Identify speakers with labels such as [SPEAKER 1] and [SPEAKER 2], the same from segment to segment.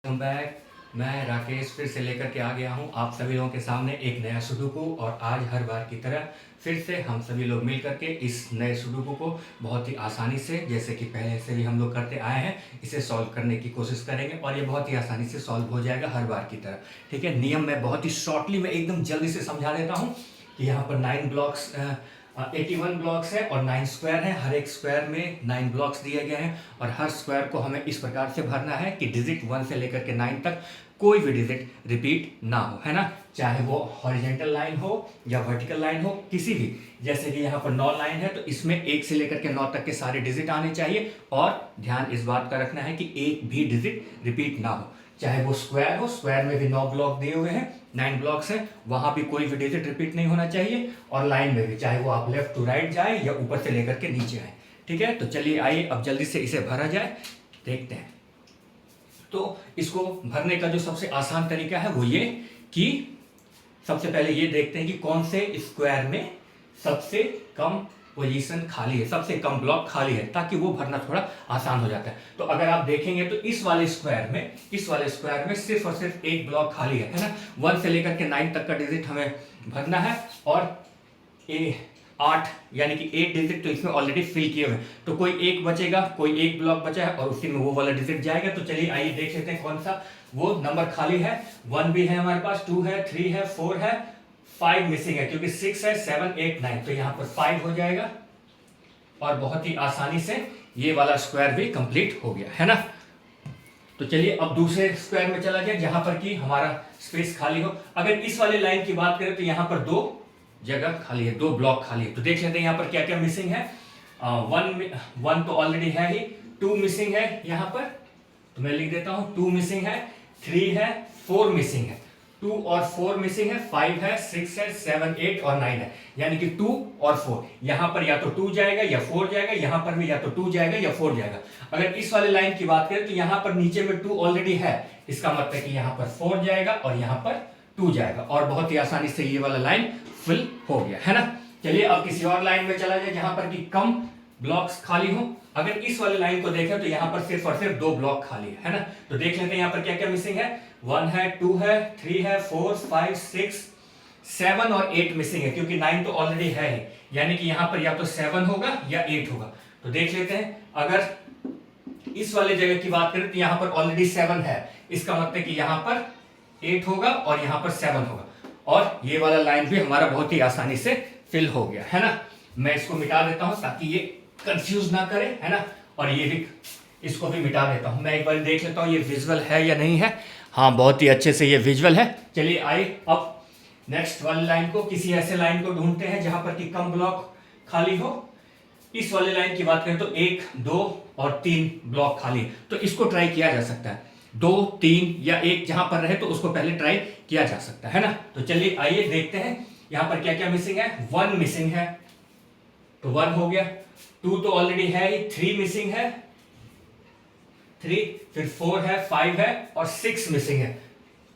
[SPEAKER 1] Welcome back. मैं राकेश फिर से लेकर के आ गया हूँ आप सभी लोगों के सामने एक नया सुडोकू। और आज हर बार की तरह फिर से हम सभी लोग मिल करके इस नए सुडोकू को बहुत ही आसानी से, जैसे कि पहले से भी हम लोग करते आए हैं, इसे सॉल्व करने की कोशिश करेंगे और ये बहुत ही आसानी से सॉल्व हो जाएगा हर बार की तरह। ठीक है, नियम मैं बहुत ही शॉर्टली में एकदम जल्दी से समझा देता हूँ कि यहाँ पर 9 ब्लॉक्स 81 ब्लॉक्स है और 9 स्क्वायर है। हर एक स्क्वायर में 9 ब्लॉक्स दिए गए हैं और हर स्क्वायर को हमें इस प्रकार से भरना है कि डिजिट 1 से लेकर के 9 तक कोई भी डिजिट रिपीट ना हो, है ना। चाहे वो हॉरिजेंटल लाइन हो या वर्टिकल लाइन हो, किसी भी, जैसे कि यहाँ पर 9 लाइन है तो इसमें 1 से लेकर के 9 तक के सारे डिजिट आने चाहिए और ध्यान इस बात का रखना है कि एक भी डिजिट रिपीट ना हो। चाहे वो स्क्वायर हो, स्क्वायर में भी 9 ब्लॉक दिए हुए हैं, 9 ब्लॉक्स हैं, वहां भी कोई भी डिजिट रिपीट नहीं होना चाहिए। और लाइन में भी, चाहे वो आप लेफ्ट टू राइट जाए या ऊपर से लेकर के नीचे आए। ठीक है, तो चलिए आइए अब जल्दी से इसे भरा जाए, देखते हैं। तो इसको भरने का जो सबसे आसान तरीका है वो ये कि सबसे पहले ये देखते हैं कि कौन से स्क्वायर में सबसे कम पोजीशन खाली है, सबसे कम ब्लॉक खाली है, ताकि वो भरना थोड़ा आसान हो जाता है। तो अगर आप देखेंगे तो इस वाले स्क्वायर में सिर्फ और सिर्फ एक ब्लॉक खाली है ना। 1 से लेकर के 9 तक का डिजिट हमें भरना है और 8 यानी कि 8 डिजिट तो इसमें ऑलरेडी फिल किए हुए हैं, तो कोई एक बचेगा, कोई एक ब्लॉक बचा है और उसी में वो वाला डिजिट जाएगा। तो चलिए आइए देख लेते हैं कौन सा वो नंबर खाली है। 1 भी है हमारे पास, 2 है, 3 है, 4 है, 5 मिसिंग है क्योंकि 6 है, 7, 8, 9, तो यहां पर 5 हो जाएगा और बहुत ही आसानी से ये वाला स्क्वायर भी कंप्लीट हो गया, है ना। तो चलिए अब दूसरे स्क्वायर में चला जाए जहां पर कि हमारा स्पेस खाली हो। अगर इस वाले लाइन की बात करें तो यहां पर 2 जगह खाली है, 2 ब्लॉक खाली है। तो देख लेते हैं यहाँ पर क्या क्या मिसिंग है। 1 तो ऑलरेडी है ही, 2 मिसिंग है यहाँ पर, तो मैं लिख देता हूं 2 मिसिंग है, 3 है, 4 मिसिंग है, 2 और 4 मिसिंग है, 5 है, 6 है, 7, 8 और 9 है, यानी कि 2 और 4। यहां पर या तो 2 जाएगा या 4 जाएगा, यहां पर भी या तो 2 जाएगा या 4 जाएगा। अगर इस वाले लाइन की बात करें तो यहां पर नीचे में 2 ऑलरेडी है, इसका मतलब कि यहां पर 4 जाएगा और यहां पर 2 जाएगा और बहुत ही आसानी से ये वाला लाइन फिल हो गया, है ना। चलिए अब किसी और लाइन में चला जाए जहां पर कि कम ब्लॉक्स खाली हो। अगर इस वाले लाइन को देखें तो यहां पर सिर्फ और सिर्फ 2 ब्लॉक खाली है ना। तो देख लेते हैं यहां पर क्या क्या मिसिंग है। 1 है, 2 है, 3 है, 4, 5, 6, 7 और 8 मिसिंग है क्योंकि 9 तो ऑलरेडी है ही, यानी कि यहां पर या तो 7 होगा या 8 होगा। तो देख लेते हैं, अगर इस वाले जगह की बात करें तो यहां पर ऑलरेडी 7 है, इसका मतलब कि यहां पर 8 होगा और यहां पर 7 होगा और ये वाला लाइन भी हमारा बहुत ही आसानी से फिल हो गया, है ना। मैं इसको मिटा देता हूं ताकि ये कंफ्यूज ना करे, है ना। और ये भी, इसको भी मिटा देता हूं। मैं एक बार देख लेता हूं ये विजुअल है या नहीं है। हाँ, बहुत ही अच्छे से ये विजुअल है। चलिए आइए अब नेक्स्ट वाली लाइन को, किसी ऐसे लाइन को ढूंढते हैं जहां पर कि कम ब्लॉक खाली हो। इस वाले लाइन की बात करें तो 1, 2 और 3 ब्लॉक खाली है, तो इसको ट्राई किया जा सकता है। 2, 3 या 1 जहां पर रहे तो उसको पहले ट्राई किया जा सकता है ना। तो चलिए आइए देखते हैं यहां पर क्या क्या मिसिंग है। 1 मिसिंग है तो 1 हो गया, 2 तो ऑलरेडी है ही, 3 मिसिंग है, 3, फिर 4 है, 5 है और 6 मिसिंग है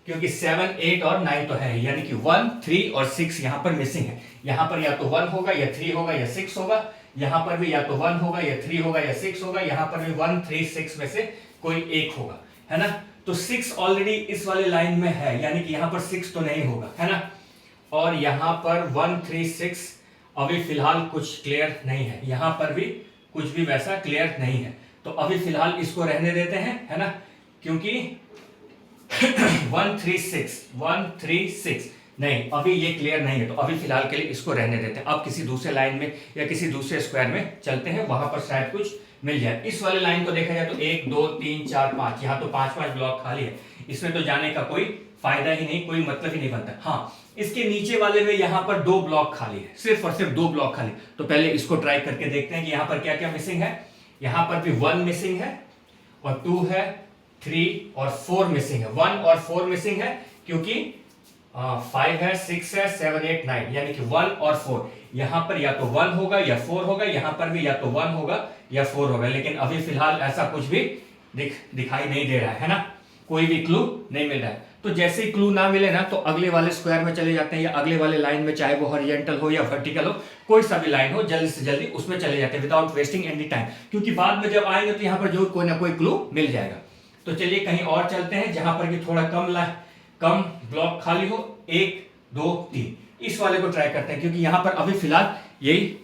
[SPEAKER 1] क्योंकि 7, 8 और 9 तो है, यानी कि 1, 3 और 6 यहां पर मिसिंग है। यहां पर या तो 1 होगा या 3 होगा या 6 होगा, यहां पर भी या तो 1 होगा या 3 होगा या 6 होगा, यहां पर भी 1, 3, 6 में से कोई एक होगा, है ना। तो 6 ऑलरेडी इस वाले लाइन में है, यानी कि यहां पर 6 तो नहीं होगा, है ना। और यहां पर 1, 3, 6 अभी फिलहाल कुछ क्लियर नहीं है, यहां पर भी कुछ भी वैसा क्लियर नहीं है, तो अभी फिलहाल इसको रहने देते हैं, है ना, क्योंकि 1, 3, 6, 1, 3, 6 नहीं, अभी ये क्लियर नहीं है, तो अभी फिलहाल के लिए इसको रहने देते हैं। अब किसी दूसरे लाइन में या किसी दूसरे स्क्वायर में चलते हैं, वहां पर शायद कुछ मिल जाए। इस वाले लाइन को देखा जाए तो 1, 2, 3, 4, 5, यहाँ तो 5 ब्लॉक खाली है, इसमें तो जाने का कोई फायदा ही नहीं, कोई मतलब ही नहीं बनता। हाँ, इसके नीचे वाले में यहाँ पर 2 ब्लॉक खाली है, सिर्फ और सिर्फ 2 ब्लॉक खाली। तो पहले इसको ट्राई करके देखते हैं कि यहाँ पर क्या क्या मिसिंग है। यहाँ पर भी 1 मिसिंग है और 2 है, 3 और 4 मिसिंग है। 1 और 4 मिसिंग है क्योंकि 5 है, 6 है, 7, 8, 9, यानी कि 1 और 4। यहां पर या तो 1 होगा या 4 होगा, यहां पर भी या तो 1 होगा या 4 होगा, लेकिन अभी फिलहाल ऐसा कुछ भी दिखाई नहीं दे रहा है ना, कोई भी क्लू नहीं मिल रहा है। तो जैसे ही क्लू ना मिले ना तो अगले वाले स्क्वायर में चले जाते हैं या अगले वाले लाइन में, चाहे वो हॉरिजॉन्टल हो या वर्टिकल हो, कोई सा भी लाइन हो, जल्दी से जल्दी उसमें चले जाते हैं विदाउट वेस्टिंग एनी टाइम, क्योंकि बाद में जब आएंगे तो यहाँ पर जो कोई ना कोई क्लू मिल जाएगा। तो चलिए कहीं और चलते हैं जहां पर कि थोड़ा कम ब्लॉक खाली हो, 1 2 3, इस वाले को ट्राई करते हैं क्योंकि यहां पर अभी फिलहाल यही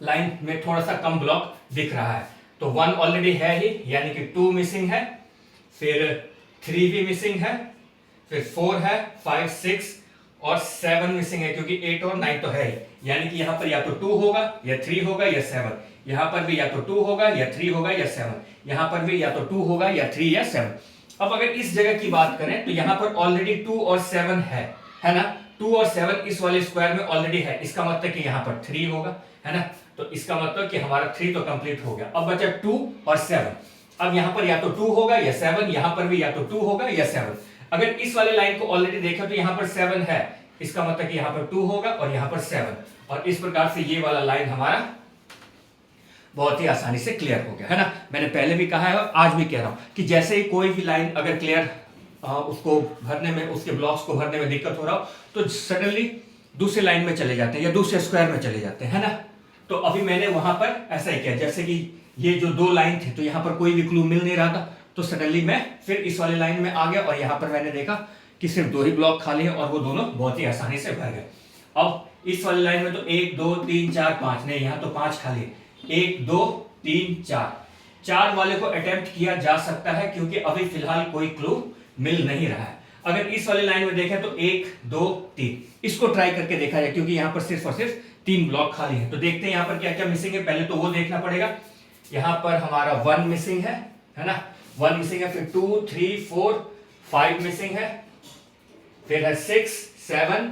[SPEAKER 1] लाइन में थोड़ा सा कम ब्लॉक दिख रहा है। तो 1 ऑलरेडी है ही, यानी कि 2 मिसिंग है, फिर 3 भी मिसिंग है, फिर 4 है, 5 6 और 7 मिसिंग है क्योंकि 8 और 9 तो है ही, यानी कि यहां पर या तो 2 होगा या 3 होगा या 7, यहां पर भी या तो 2 होगा या 3 होगा या 7, यहां पर भी या तो 2 होगा या 3 या 7। अब अगर इस जगह की बात करें तो यहां पर ऑलरेडी 2 और 7 है ना, 2 और 7 इस वाले स्क्वायर में ऑलरेडी है, इसका मतलब कि यहां पर 3 होगा, है ना, तो इसका मतलब कि हमारा 3 तो कंप्लीट हो गया। अब बचा 2 और 7, अब यहां पर या तो 2 होगा या 7, यहां पर भी या तो 2 होगा या 7। अगर इस वाले लाइन को ऑलरेडी देखा तो यहां पर 7 है, इसका मतलब कि यहां पर 2 होगा और यहां पर 7, और इस प्रकार से ये वाला लाइन हमारा बहुत ही आसानी से क्लियर हो गया, है ना। मैंने पहले भी कहा है और आज भी कह रहा हूं कि जैसे ही कोई भी लाइन अगर क्लियर उसको भरने में, उसके ब्लॉक्स को भरने में दिक्कत हो रहा हो तो सडनली दूसरे लाइन में चले जाते हैं या दूसरे स्क्वायर में चले जाते हैं, है ना। तो अभी मैंने वहां पर ऐसा ही किया, जैसे कि ये जो 2 लाइन थे तो यहां पर कोई भी क्लू मिल नहीं रहा था, तो सडनली मैं फिर इस वाले लाइन में आ गया और यहां पर मैंने देखा कि सिर्फ 2 ही ब्लॉक खाली है और वो दोनों बहुत ही आसानी से भर गए। अब इस वाले लाइन में तो 1 2 3 4 5 नहीं, यहां तो 5 खाली है, 1 2 3 4 वाले को अटेम्प्ट किया जा सकता है क्योंकि अभी फिलहाल कोई क्लू मिल नहीं रहा है। अगर इस वाले लाइन में देखें तो 1 2 3, इसको ट्राई करके देखा जाए क्योंकि यहां पर सिर्फ और सिर्फ 3 ब्लॉक खाली है। तो देखते हैं यहां पर क्या क्या मिसिंग है, पहले तो वो देखना पड़ेगा। यहां पर हमारा 1 मिसिंग है ना, 1 मिसिंग है, फिर 2 3 4 5 मिसिंग है, फिर है 6 7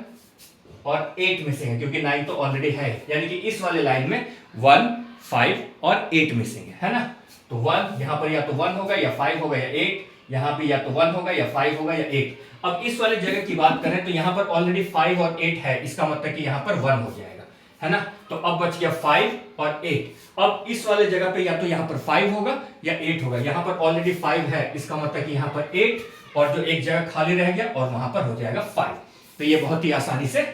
[SPEAKER 1] और 8 मिसिंग है क्योंकि 9 तो ऑलरेडी है, यानी कि इस वाले लाइन में 1 5 और 8 मिसिंग है ना। तो 1 यहां पर या तो 1 होगा या 5 होगा या 8, यहां भी या तो 1 होगा या 5 होगा या 8। अब इस वाले जगह की बात करें तो यहां पर ऑलरेडी 5 और 8 है, इसका मतलब कि यहां पर 1 हो जाएगा, है ना। तो अब बच गया 5 और 8। अब इस वाले जगह पे या तो यहां पर 5 होगा या 8 होगा, यहां पर ऑलरेडी 5 है, इसका मतलब कि यहां पर 8 और जो एक जगह खाली रह गया और वहां पर हो जाएगा 5। तो ये बहुत ही आसानी से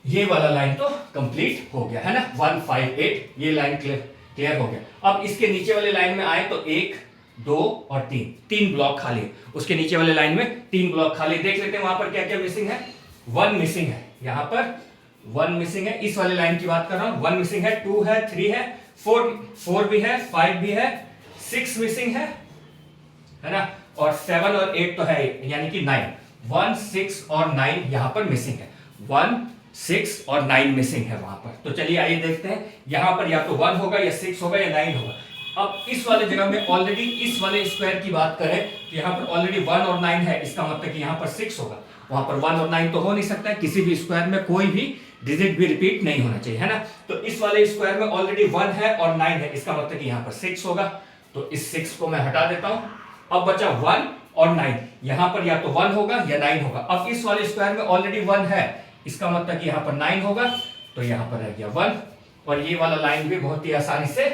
[SPEAKER 1] ये वाला लाइन तो कंप्लीट हो गया, है ना, 1 5 8, ये लाइन क्लियर हो गया। अब इसके नीचे वाले लाइन में आए तो 1 2 और 3 ब्लॉक खाली है, उसके नीचे वाले लाइन में 3 ब्लॉक खाली। देख लेते हैं वहां पर क्या क्या मिसिंग है। 1 मिसिंग है, यहां पर 1 मिसिंग है, इस वाले लाइन की बात कर रहा हूं, 1 मिसिंग है, 2 है, 3 है, 4 भी है, 5 भी है, 6 मिसिंग है ना, और 7 और 8 तो है, यानी कि 9, 1 6 और 9 यहां पर मिसिंग है, 1 6 और 9 मिसिंग है वहां पर। तो चलिए आइए देखते हैं, यहां पर या तो 1 होगा या 6 होगा या 9 होगा। अब इस वाले जगह में ऑलरेडी इस वाले स्क्वायर की बात करें तो यहां पर ऑलरेडी 1 और 9 है, इसका मतलब कि यहां पर 6 होगा, वहां पर 1 और 9 तो हो नहीं सकता है, किसी भी स्क्वायर में कोई भी डिजिट भी रिपीट नहीं होना चाहिए, है ना। तो इस वाले स्क्वायर में ऑलरेडी 1 है और 9 है, इसका मतलब कि यहां पर 6 होगा, तो इस 6 को मैं हटा देता हूं। अब बचा 1 और 9, यहां पर या तो 1 होगा या 9 होगा। अब इस वाले स्क्वायर में ऑलरेडी 1 है, इसका मतलब कि यहां पर 9 होगा, तो यहां पर रह गया 1 और ये वाला लाइन भी बहुत ही आसानी से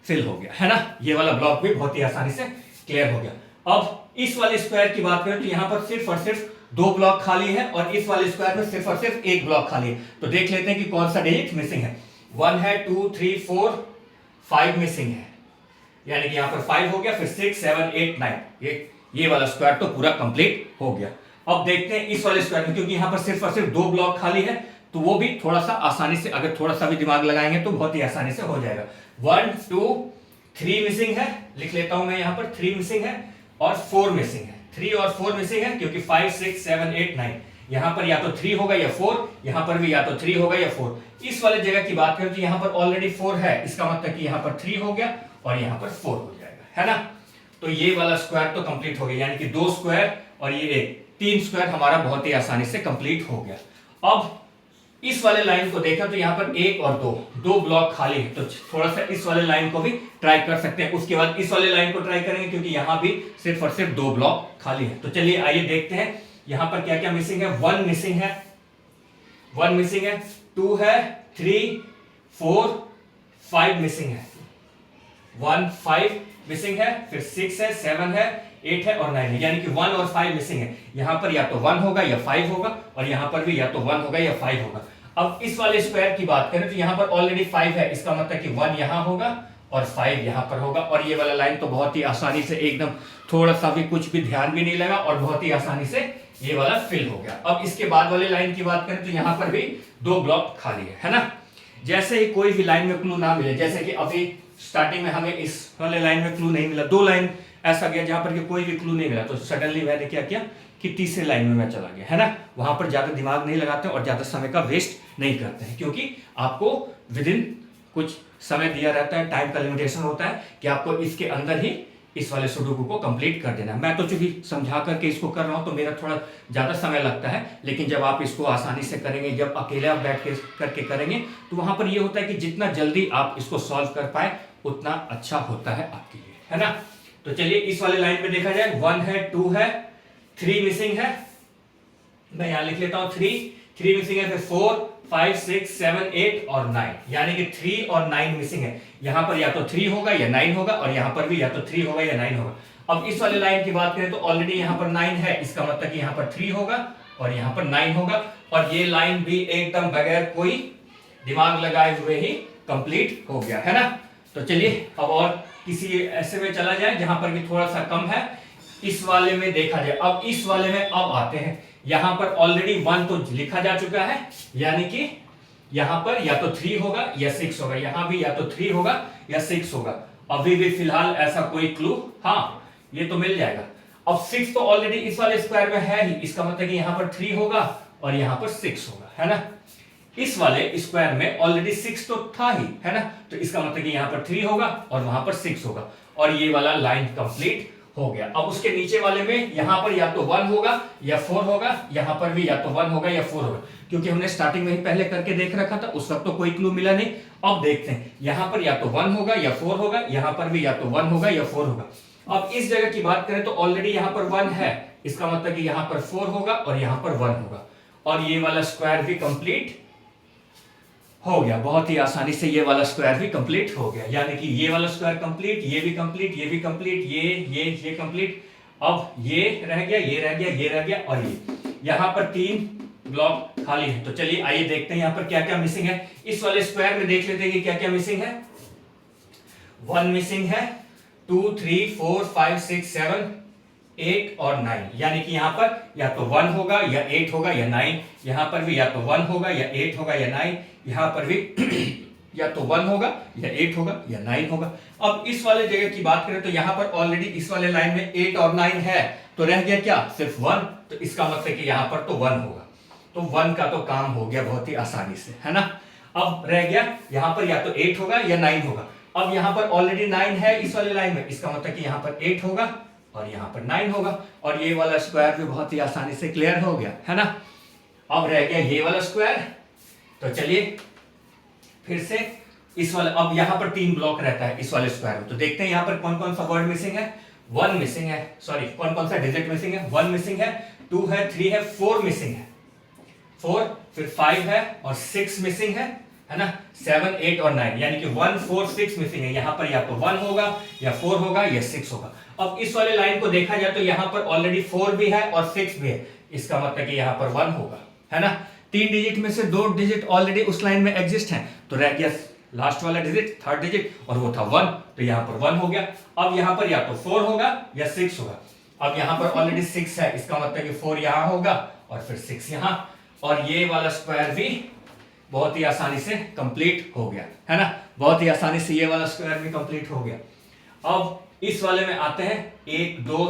[SPEAKER 1] फिल हो गया, है ना। ये वाला ब्लॉक भी बहुत ही आसानी से क्लियर हो गया। अब इस वाले स्क्वायर की बात करें तो यहां पर सिर्फ और सिर्फ 2 ब्लॉक खाली है और इस वाले स्क्वायर में सिर्फ और सिर्फ 1 ब्लॉक खाली है। तो देख लेते हैं कि कौन सा डिजिट मिसिंग है। 1 है, 2 3 4 5 मिसिंग है, यानी कि यहां पर 5 हो गया, फिर 6 7 8 9, ये वाला स्क्वायर तो पूरा कंप्लीट हो गया। अब देखते हैं इस वाले स्क्वायर में, क्योंकि यहां पर सिर्फ और सिर्फ 2 ब्लॉक खाली है तो वो भी थोड़ा सा आसानी से, अगर थोड़ा सा भी दिमाग लगाएंगे तो बहुत ही आसानी से हो जाएगा। 1 2 3 मिसिंग है, लिख लेता हूं मैं यहां पर 3 मिसिंग है और 4 मिसिंग है, 3 और 4 मिसिंग है क्योंकि 5 6 7 8 9, यहां पर या तो 3 होगा या 4, यहां पर भी या तो 3 होगा या 4। इस वाले जगह की बात करें तो यहां पर ऑलरेडी 4 है, इसका मतलब कि यहां पर 3 हो गया और यहां पर 4 हो जाएगा, है ना। तो ये वाला स्क्वायर तो कंप्लीट हो गया, यानी कि 2 स्क्वायर और ये एक 3 स्क्वायर हमारा बहुत ही आसानी से कंप्लीट हो गया। अब इस वाले लाइन को देखा तो यहां पर 1 और 2 ब्लॉक खाली है, तो थोड़ा सा इस वाले लाइन को भी ट्राई कर सकते हैं, उसके बाद इस वाले लाइन को ट्राई करेंगे क्योंकि यहां भी सिर्फ और सिर्फ 2 ब्लॉक खाली है। तो चलिए आइए देखते हैं यहां पर क्या क्या मिसिंग है। 1 मिसिंग है, 1 मिसिंग है, 2 है, 3 4 5 मिसिंग है, 1 5 मिसिंग है, फिर 6 है, 7 है, 8 है और 9 है, यानी कि 1 और 5 मिसिंग है। यहां पर या तो 1 होगा या 5 होगा और यहां पर भी या तो 1 होगा या 5 होगा। अब इस वाले स्क्वायर की बात करें तो यहां पर ऑलरेडी 5 है, इसका मतलब कि 1 यहां होगा और 5 यहाँ पर होगा। और ये वाला लाइन तो बहुत ही आसानी से एकदम थोड़ा सा भी कुछ भी ध्यान भी नहीं लगा और बहुत ही आसानी से ये वाला फिल हो गया। अब इसके बाद वाले लाइन की बात करें तो यहाँ पर भी 2 ब्लॉक खाली है ना। जैसे ही कोई भी लाइन में क्लू ना मिले, जैसे कि अभी स्टार्टिंग में हमें इस वाले लाइन में क्लू नहीं मिला, 2 लाइन ऐसा गया जहां पर कि कोई भी क्लू नहीं मिला, तो सडनली मैंने क्या किया कि तीसरे लाइन में मैं चला गया, है ना। वहां पर ज्यादा दिमाग नहीं लगाते और ज्यादा समय का वेस्ट नहीं करते हैं, क्योंकि आपको विद इन कुछ समय दिया रहता है, टाइम का लिमिटेशन होता है कि आपको इसके अंदर ही इस वाले सुडोकू को कंप्लीट कर देना है। मैं तो चूंकि समझा करके इसको कर रहा हूं तो मेरा थोड़ा ज्यादा समय लगता है, लेकिन जब आप इसको आसानी से करेंगे, जब अकेले आप बैठ के करके करेंगे, तो वहां पर यह होता है कि जितना जल्दी आप इसको सॉल्व कर पाए उतना अच्छा होता है आपके लिए, है ना। तो चलिए इस वाले लाइन में देखा जाए, 1 है, 2 है, 3 मिसिंग है, मैं यहां लिख लेता हूं 3 मिसिंग है, फिर 4, 5, 6, 7, 8 और 9, यानी कि 3 और 9 मिसिंग है। यहां पर या तो 3 होगा या 9 होगा, और यहां पर भी या तो 3 होगा या 9 होगा। अब इस वाले लाइन की बात करें तो ऑलरेडी यहां पर 9 है, इसका मतलब कि यहां पर 3 होगा और यहां पर 9 होगा, और ये लाइन भी एकदम बगैर कोई दिमाग लगाए हुए ही कंप्लीट हो गया, है ना। तो चलिए अब और किसी ऐसे में चला जाए जहां पर भी थोड़ा सा कम है, इस वाले में देखा जाए। अब इस वाले में अब आते हैं, यहां पर ऑलरेडी 1 तो लिखा जा चुका है, यानी कि यहां पर या तो 3 होगा या 6 होगा, यहां भी या तो 3 होगा या 6 होगा। अभी भी फिलहाल ऐसा कोई क्लू, हाँ ये तो मिल जाएगा। अब 6 तो ऑलरेडी इस वाले स्क्वायर में है ही, इसका मतलब कि यहां पर 3 होगा और यहां पर 6 होगा, है ना। इस वाले स्क्वायर में ऑलरेडी 6 तो था ही, है ना, तो इसका मतलब कि यहां पर 3 होगा और वहां पर 6 होगा, और ये वाला लाइन कंप्लीट हो गया। अब उसके नीचे वाले में यहां पर या तो 1 होगा या 4 होगा, यहां पर भी या तो 1 होगा या 4 होगा, क्योंकि हमने स्टार्टिंग में ही पहले करके देख रखा था, उस वक्त तो कोई क्लू मिला नहीं। अब देखते हैं, यहां पर या तो 1 होगा या 4 होगा, यहां पर भी या तो 1 होगा या 4 होगा। अब इस जगह की बात करें तो ऑलरेडी यहां पर 1 है, इसका मतलब कि यहां पर 4 होगा और यहां पर 1 होगा, और ये वाला स्क्वायर भी कंप्लीट हो गया। बहुत ही आसानी से ये वाला स्क्वायर भी कंप्लीट हो गया, यानी कि ये वाला स्क्वायर कंप्लीट, ये भी कंप्लीट, ये भी कंप्लीट, ये कंप्लीट। अब ये रह गया, ये रह गया, ये रह गया, और ये यहां पर 3 ब्लॉक खाली है। तो चलिए आइए देखते हैं यहां पर क्या क्या मिसिंग है। इस वाले स्क्वायर में देख लेते हैं कि क्या क्या मिसिंग है। 1 मिसिंग है, 2, 3, 4, 5, 6, 7, 8 और 9, यानी कि यहां पर या तो 1 होगा या 8 होगा या 9, यहां पर भी या तो 1 होगा या 8 होगा या 9, यहां पर भी या तो 1 होगा या 8 होगा या 9 होगा। अब इस वाले जगह की बात करें तो यहां पर ऑलरेडी इस वाले लाइन में 8 और 9 है, तो रह गया क्या, सिर्फ 1, तो इसका मतलब कि यहां पर तो 1 होगा, तो 1 का तो काम हो गया बहुत ही आसानी से, है ना। अब रह गया यहां पर या तो 8 होगा या 9 होगा। अब यहां पर ऑलरेडी 9 है इस वाले लाइन में, इसका मतलब कि यहां पर 8 होगा और यहां पर 9 होगा, और ये वाला स्क्वायर भी बहुत ही आसानी से क्लियर हो गया, है ना। अब रह गया ये वाला स्क्वायर। तो चलिए फिर से इस वाले, अब यहां पर 3 ब्लॉक रहता है इस वाले स्क्वायर में, तो देखते हैं यहां पर कौन कौन सा वर्ड मिसिंग है। 1 मिसिंग है, सॉरी कौन कौन सा डिजिट मिसिंग है। 1 मिसिंग है, 2 है, 3 है, 4 मिसिंग है, 4, फिर 5 है और 6 मिसिंग है ना, 7, 8 और 9, यानी कि 1, 4, 6 मिसिंग है। यहां पर या तो 1 होगा या 4 होगा या 6 होगा। अब इस वाले लाइन को देखा जाए तो यहां पर ऑलरेडी 4 भी है और 6 भी है, इसका मतलब कि यहां पर 1 होगा, है ना। 3 डिजिट में से 2 डिजिट ऑलरेडी उस लाइन में एग्जिस्ट हैं, तो रह गया लास्ट वाला डिजिट, 3rd डिजिट, और वो था 1, तो यहां पर 1 हो गया। अब यहां पर या तो 4 होगा या 6 होगा। अब यहां पर ऑलरेडी 6 है, इसका मतलब कि 4 यहां होगा और फिर 6 यहां, और ये वाला स्क्वायर भी बहुत ही आसानी से कंप्लीट हो गया, है ना। बहुत ही आसानी से ये वाला स्क्वायर भी कंप्लीट हो गया। अब इस वाले में आते हैं, 1, 2,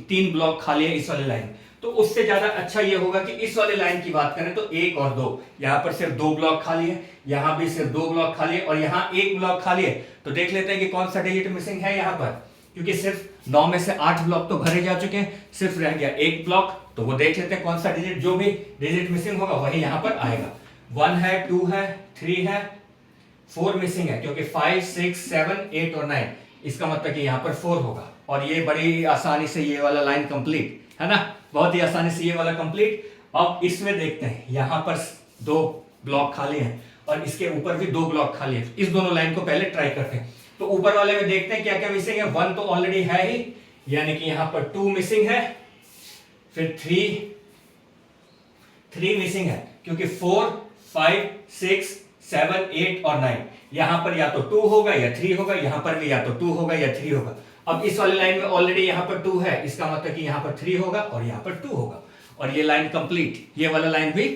[SPEAKER 1] 3 ब्लॉक खाली है इस वाले लाइन, तो उससे ज्यादा अच्छा ये होगा कि इस वाले लाइन की बात करें तो 1 और 2, यहां पर सिर्फ 2 ब्लॉक खाली है, यहां भी सिर्फ 2 ब्लॉक खाली है, और यहां 1 ब्लॉक खाली है। तो देख लेते हैं कि कौन सा डिजिट मिसिंग है यहां पर, क्योंकि सिर्फ 9 में से 8 ब्लॉक तो भरे जा चुके हैं, सिर्फ रह गया 1 ब्लॉक, तो वो देख लेते हैं कौन सा डिजिट, जो भी डिजिट मिसिंग होगा वही यहां पर आएगा। 1 है, 2 है, 3 है, 4 मिसिंग है, क्योंकि 5, 6, 7, 8 और 9, इसका मतलब कि यहां पर 4 होगा, और ये बड़ी आसानी से ये वाला लाइन कंप्लीट, है ना, बहुत ही आसानी से ये वाला कंप्लीट। अब इसमें देखते हैं, यहां पर 2 ब्लॉक खाली हैं और इसके ऊपर भी 2 ब्लॉक खाली है। इस दोनों लाइन को पहले ट्राई करते हैं। तो ऊपर वाले में देखते हैं क्या क्या मिसिंग है। 1 तो ऑलरेडी है ही, यानी कि यहां पर 2 मिसिंग है, फिर 3 मिसिंग है, क्योंकि 4, 5, 6, 7, 8 और 9। यहां पर या तो 2 होगा या 3 होगा, यहां पर भी या तो 2 होगा या 3 होगा। अब इस वाली लाइन में ऑलरेडी यहां पर 2 है, इसका मतलब कि यहां पर 3 होगा और यहां पर 2 होगा, और ये लाइन कंप्लीट। ये वाला लाइन भी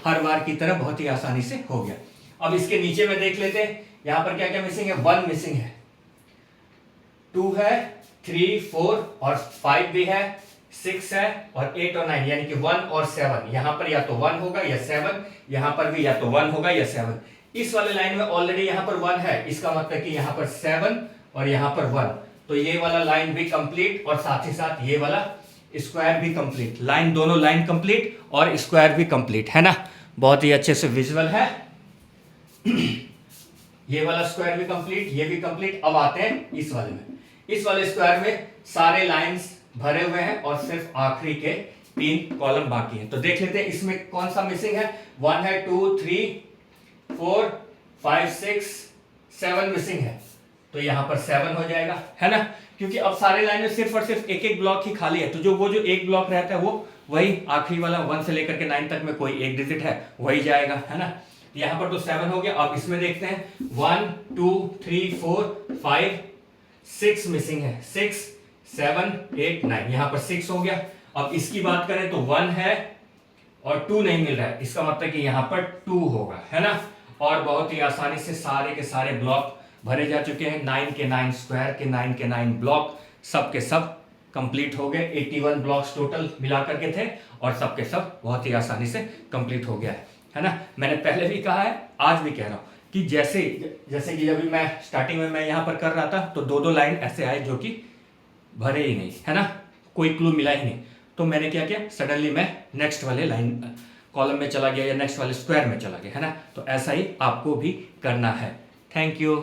[SPEAKER 1] हर बार की तरह बहुत ही आसानी से हो गया। अब इसके नीचे में देख लेते हैं, यहां पर क्या क्या मिसिंग है। 1 मिसिंग है, 2 है, 3, 4 और 5 भी है, 6 है और 8 और 9, यानी कि 1 और 7। यहां पर या तो 1 होगा या 7, यहां पर भी या तो 1 होगा या 7। इस वाले लाइन में ऑलरेडी यहां पर 1 है, इसका मतलब कि यहां पर 7 और यहां पर 1, तो ये वाला लाइन भी कंप्लीट और साथ ही साथ ये वाला स्क्वायर भी कंप्लीट। लाइन, दोनों लाइन कंप्लीट और स्क्वायर भी कंप्लीट है ना। बहुत ही अच्छे से विजुअल है। ये वाला स्क्वायर भी कंप्लीट, ये भी कंप्लीट। अब आते हैं इस वाले में। इस वाले स्क्वायर में सारे लाइंस भरे हुए हैं और सिर्फ आखिरी के 3 कॉलम बाकी हैं। तो देख लेते हैं इसमें कौन सा मिसिंग है। 1 है, 2, 3, 4, 5, 6, 7 मिसिंग है, तो यहां पर 7 हो जाएगा, है ना। क्योंकि अब सारे लाइन में सिर्फ और सिर्फ एक एक ब्लॉक ही खाली है, तो जो एक ब्लॉक रहता है वो वही आखिरी वाला 1 से लेकर के 9 तक में कोई एक डिजिट है वही जाएगा, है ना। यहां पर तो 7 हो गया। अब इसमें देखते हैं 1, 2, 3, 4, 5, 6 मिसिंग है। 6, 7, 8, 9, यहां पर 6 हो गया। अब इसकी बात करें तो 1 है और 2 नहीं मिल रहा है, इसका मतलब कि यहां पर 2 होगा, है ना। और बहुत ही आसानी से सारे के सारे ब्लॉक भरे जा चुके हैं। 9 के 9 स्क्वायर के 9 के 9 ब्लॉक सब के सब कंप्लीट हो गए। 81 ब्लॉक्स टोटल मिला करके थे और सब के सब बहुत ही आसानी से कंप्लीट हो गया है ना। मैंने पहले भी कहा है, आज भी कह रहा हूं कि जैसे कि जब मैं स्टार्टिंग में मैं यहां पर कर रहा था तो 2-2 लाइन ऐसे आए जो कि भरे ही नहीं, है ना, कोई क्लू मिला ही नहीं। तो मैंने क्या किया, सडनली मैं नेक्स्ट वाले लाइन कॉलम में चला गया या नेक्स्ट वाले स्क्वायर में चला गया, है ना। तो ऐसा ही आपको भी करना है। Thank you.